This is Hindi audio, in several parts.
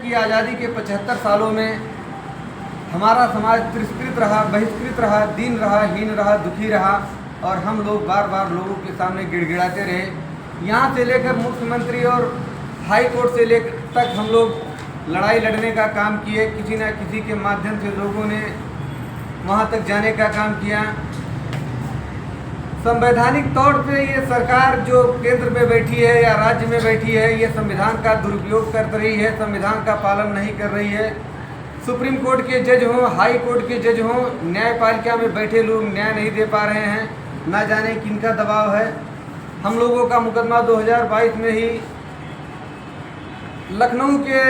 कि आज़ादी के 75 सालों में हमारा समाज तिरस्कृत रहा, बहिष्कृत रहा, दीन रहा, हीन रहा, दुखी रहा और हम लोग बार बार लोगों के सामने गिड़गिड़ाते रहे। यहाँ से लेकर मुख्यमंत्री और हाई कोर्ट से लेकर तक हम लोग लड़ाई लड़ने का काम किए, किसी न किसी के माध्यम से लोगों ने वहाँ तक जाने का काम किया। संवैधानिक तौर पे ये सरकार जो केंद्र में बैठी है या राज्य में बैठी है, ये संविधान का दुरुपयोग कर रही है, संविधान का पालन नहीं कर रही है। सुप्रीम कोर्ट के जज हों, हाई कोर्ट के जज हों, न्यायपालिका में बैठे लोग न्याय नहीं दे पा रहे हैं, ना जाने किनका दबाव है। हम लोगों का मुकदमा 2022 में ही लखनऊ के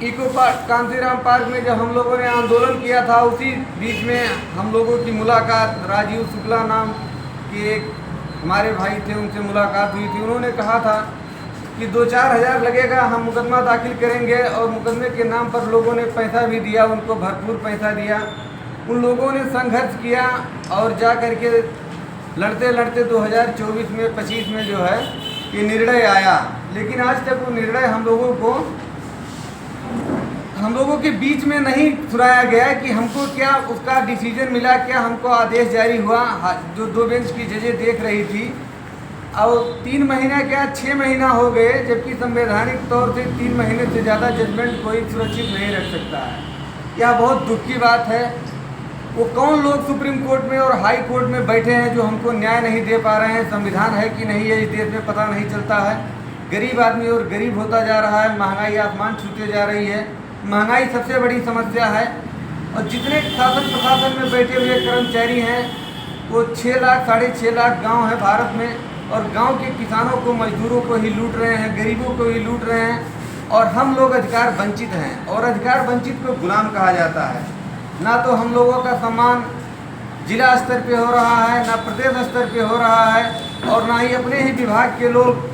इको पार्क, कांसीराम पार्क में जब हम लोगों ने आंदोलन किया था, उसी बीच में हम लोगों की मुलाकात राजीव शुक्ला नाम के एक हमारे भाई थे, उनसे मुलाकात हुई थी। उन्होंने कहा था कि 2-4 हज़ार लगेगा, हम मुकदमा दाखिल करेंगे और मुकदमे के नाम पर लोगों ने पैसा भी दिया, उनको भरपूर पैसा दिया। उन लोगों ने संघर्ष किया और जा कर के लड़ते लड़ते 2024 में 25 में जो है ये निर्णय आया। लेकिन आज तक वो निर्णय हम लोगों के बीच में नहीं सुनाया गया कि हमको क्या उसका डिसीजन मिला, क्या हमको आदेश जारी हुआ। जो 2 बेंच की जजें देख रही थी और 3 महीना क्या 6 महीना हो गए, जबकि संवैधानिक तौर से 3 महीने से ज़्यादा जजमेंट कोई सुरक्षित नहीं रख सकता है। यह बहुत दुख की बात है। वो कौन लोग सुप्रीम कोर्ट में और हाई कोर्ट में बैठे हैं जो हमको न्याय नहीं दे पा रहे हैं। संविधान है कि नहीं है इस देश में पता नहीं चलता है। गरीब आदमी और गरीब होता जा रहा है, महंगाई आसमान छूते जा रही है। महंगाई सबसे बड़ी समस्या है और जितने शासन प्रशासन में बैठे हुए कर्मचारी हैं वो 6 लाख 6.5 लाख गांव है भारत में और गांव के किसानों को, मजदूरों को ही लूट रहे हैं, गरीबों को ही लूट रहे हैं और हम लोग अधिकार वंचित हैं। और अधिकार वंचित को गुलाम कहा जाता है। ना तो हम लोगों का सम्मान जिला स्तर पे हो रहा है, ना प्रदेश स्तर पे हो रहा है और ना ही अपने ही विभाग के लोग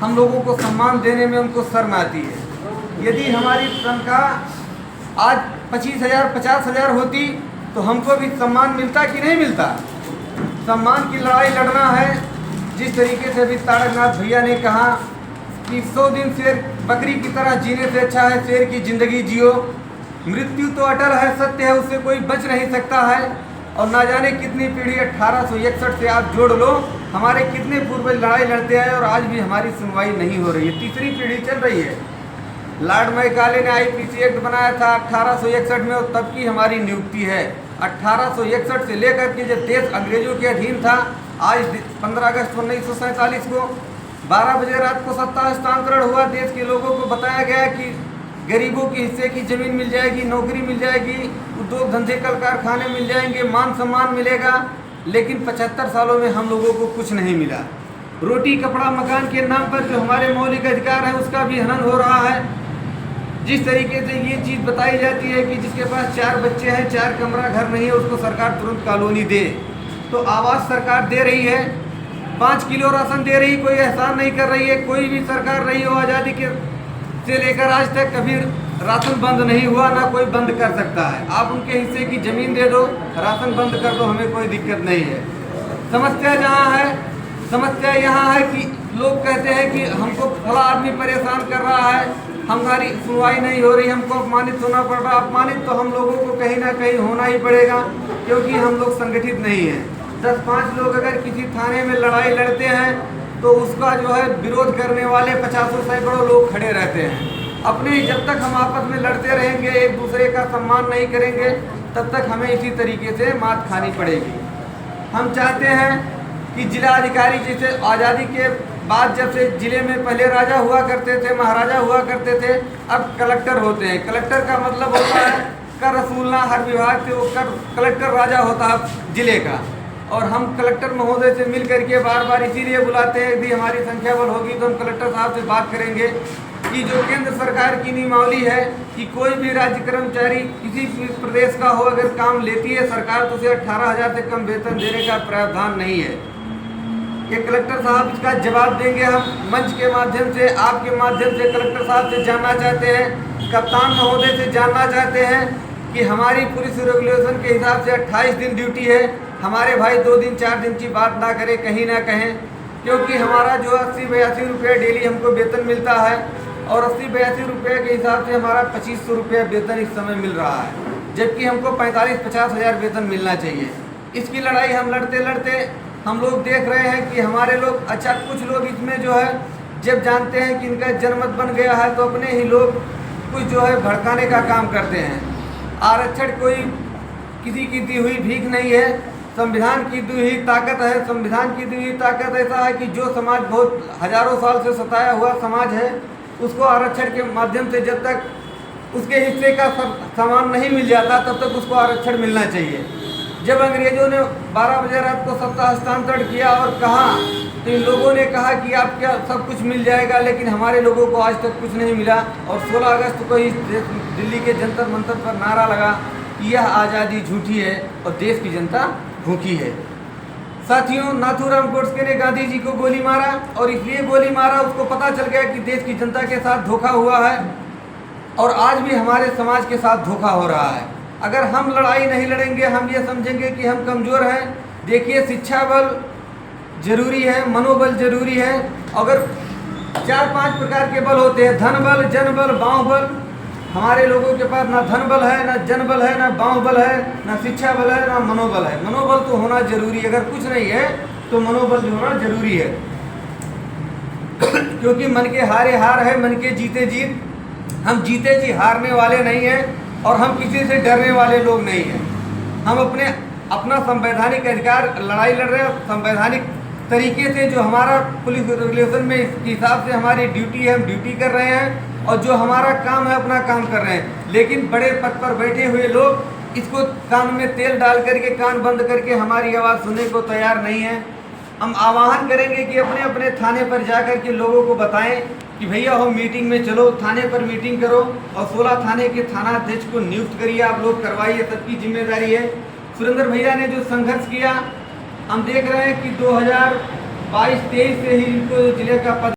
हम लोगों को सम्मान देने में उनको शर्म आती है। यदि हमारी तनख्वाह आज 25,000 50,000 होती तो हमको भी सम्मान मिलता कि नहीं मिलता। सम्मान की लड़ाई लड़ना है। जिस तरीके से अभी तारकनाथ भैया ने कहा कि 100 दिन शेर बकरी की तरह जीने से अच्छा है शेर की ज़िंदगी जियो। मृत्यु तो अटल है, सत्य है, उससे कोई बच नहीं सकता है। और ना जाने कितनी पीढ़ी 1861 से आप जोड़ लो, हमारे कितने पूर्वज लड़ाई लड़ते हैं और आज भी हमारी सुनवाई नहीं हो रही है। तीसरी पीढ़ी चल रही है। लॉर्ड मैकाले ने IPC एक्ट बनाया था 1861 में और तब की हमारी नियुक्ति है। 1861 से लेकर के जब देश अंग्रेजों के अधीन था, आज 15 अगस्त 1947 को 12 बजे रात को सत्ता हस्तांतरण हुआ। देश के लोगों को बताया गया कि गरीबों के हिस्से की ज़मीन मिल जाएगी, नौकरी मिल जाएगी, उद्योग धंधे कल कारखाने मिल जाएंगे, मान सम्मान मिलेगा। लेकिन 75 सालों में हम लोगों को कुछ नहीं मिला। रोटी कपड़ा मकान के नाम पर जो हमारे मौलिक अधिकार हैं उसका भी हनन हो रहा है। जिस तरीके से ये चीज़ बताई जाती है कि जिसके पास 4 बच्चे हैं, 4 कमरा घर नहीं है, उसको सरकार तुरंत कॉलोनी दे। तो आवास सरकार दे रही है, 5 किलो राशन दे रही, कोई एहसान नहीं कर रही है। कोई भी सरकार रही हो आज़ादी के से लेकर आज तक कभी राशन बंद नहीं हुआ, ना कोई बंद कर सकता है। आप उनके हिस्से की ज़मीन दे दो, राशन बंद कर दो, हमें कोई दिक्कत नहीं है। समस्या जहाँ है, समस्या यहाँ है कि लोग कहते हैं कि हमको फला आदमी परेशान कर रहा है, हमारी सुनवाई नहीं हो रही, हमको अपमानित होना पड़ रहा। अपमानित तो हम लोगों को कहीं ना कहीं होना ही पड़ेगा क्योंकि हम लोग संगठित नहीं हैं। 10-5 लोग अगर किसी थाने में लड़ाई लड़ते हैं तो उसका जो है विरोध करने वाले 50-सैकड़ों लोग खड़े रहते हैं। अपने जब तक हम आपस में लड़ते रहेंगे, एक दूसरे का सम्मान नहीं करेंगे, तब तक हमें इसी तरीके से मात खानी पड़ेगी। हम चाहते हैं कि जिला अधिकारी जैसे आज़ादी के बाद जब से ज़िले में पहले राजा हुआ करते थे, महाराजा हुआ करते थे, अब कलेक्टर होते हैं। कलेक्टर का मतलब होता है कर रसूलना, हर विभाग से वो कलेक्टर राजा होता है ज़िले का। और हम कलेक्टर महोदय से मिल करके बार बार इसीलिए बुलाते हैं। यदि हमारी संख्या बल होगी तो हम कलेक्टर साहब से बात करेंगे कि जो केंद्र सरकार की नियमावली है कि कोई भी राज्य कर्मचारी किसी भी प्रदेश का हो अगर काम लेती है सरकार तो उसे 18,000 से कम वेतन देने का प्रावधान नहीं है। ये कलेक्टर साहब इसका जवाब देंगे। हम मंच के माध्यम से, आपके माध्यम से कलेक्टर साहब से जानना चाहते हैं, कप्तान महोदय से जानना चाहते हैं कि हमारी पुलिस रेगुलेशन के हिसाब से 28 दिन ड्यूटी है। हमारे भाई 2 दिन 4 दिन की बात ना करें, कहीं ना कहें, क्योंकि हमारा जो 80-82 रुपये डेली हमको वेतन मिलता है और 80-82 रुपये के हिसाब से हमारा 2500 रुपया वेतन इस समय मिल रहा है, जबकि हमको 45-50 हज़ार वेतन मिलना चाहिए। इसकी लड़ाई हम लड़ते लड़ते हम लोग देख रहे हैं कि हमारे लोग, अच्छा कुछ लोग इसमें जो है जब जानते हैं कि इनका जनमत बन गया है तो अपने ही लोग कुछ जो है भड़काने का काम करते हैं। आरक्षण कोई किसी की दी हुई भीख नहीं है, संविधान की दी हुई ताकत है। संविधान की दी हुई ताकत ऐसा है कि जो समाज बहुत हजारों साल से सताया हुआ समाज है, उसको आरक्षण के माध्यम से जब तक उसके हिस्से का सामान नहीं मिल जाता तब तक उसको आरक्षण मिलना चाहिए। जब अंग्रेजों ने 12 बजे रात को सत्ता हस्तांतरण किया और कहा तो इन लोगों ने कहा कि आप क्या सब कुछ मिल जाएगा, लेकिन हमारे लोगों को आज तक कुछ नहीं मिला। और 16 अगस्त को ही दिल्ली के जंतर मंतर पर नारा लगा कि यह आज़ादी झूठी है और देश की जनता भूखी है। साथियों, नाथूराम गोडसे ने गांधी जी को गोली मारा और इसलिए गोली मारा, उसको पता चल गया कि देश की जनता के साथ धोखा हुआ है और आज भी हमारे समाज के साथ धोखा हो रहा है। अगर हम लड़ाई नहीं लड़ेंगे, हम ये समझेंगे कि हम कमज़ोर हैं। देखिए, शिक्षा बल जरूरी है, मनोबल जरूरी है। अगर 4-5 प्रकार के बल होते हैं, धन बल, जन बल, बाँव बल। हमारे लोगों के पास ना धन बल है, ना जन बल है, ना बाँव बल है, ना शिक्षा बल है, ना मनोबल है। मनोबल तो होना जरूरी है, अगर कुछ नहीं है तो मनोबल जो होना जरूरी है। क्योंकि मन के हारे हार है, मन के जीते जीत। हम जीते जी हारने वाले नहीं हैं और हम किसी से डरने वाले लोग नहीं हैं। हम अपना संवैधानिक अधिकार लड़ाई लड़ रहे हैं, संवैधानिक तरीके से जो हमारा पुलिस रेगुलेशन में इसके हिसाब से हमारी ड्यूटी है, हम ड्यूटी कर रहे हैं और जो हमारा काम है अपना काम कर रहे हैं। लेकिन बड़े पद पर बैठे हुए लोग इसको कान में तेल डाल करके, कान बंद करके हमारी आवाज़ सुनने को तैयार नहीं है। हम आह्वान करेंगे कि अपने अपने थाने पर जा कर के लोगों को बताएं कि भैया हो मीटिंग में चलो, थाने पर मीटिंग करो और 16 थाने के थानाध्यक्ष को नियुक्त करिए, आप लोग करवाइए, सबकी जिम्मेदारी है। सुरेंद्र भैया ने जो संघर्ष किया, हम देख रहे हैं कि 2022-23 से ही इनको जिले का पद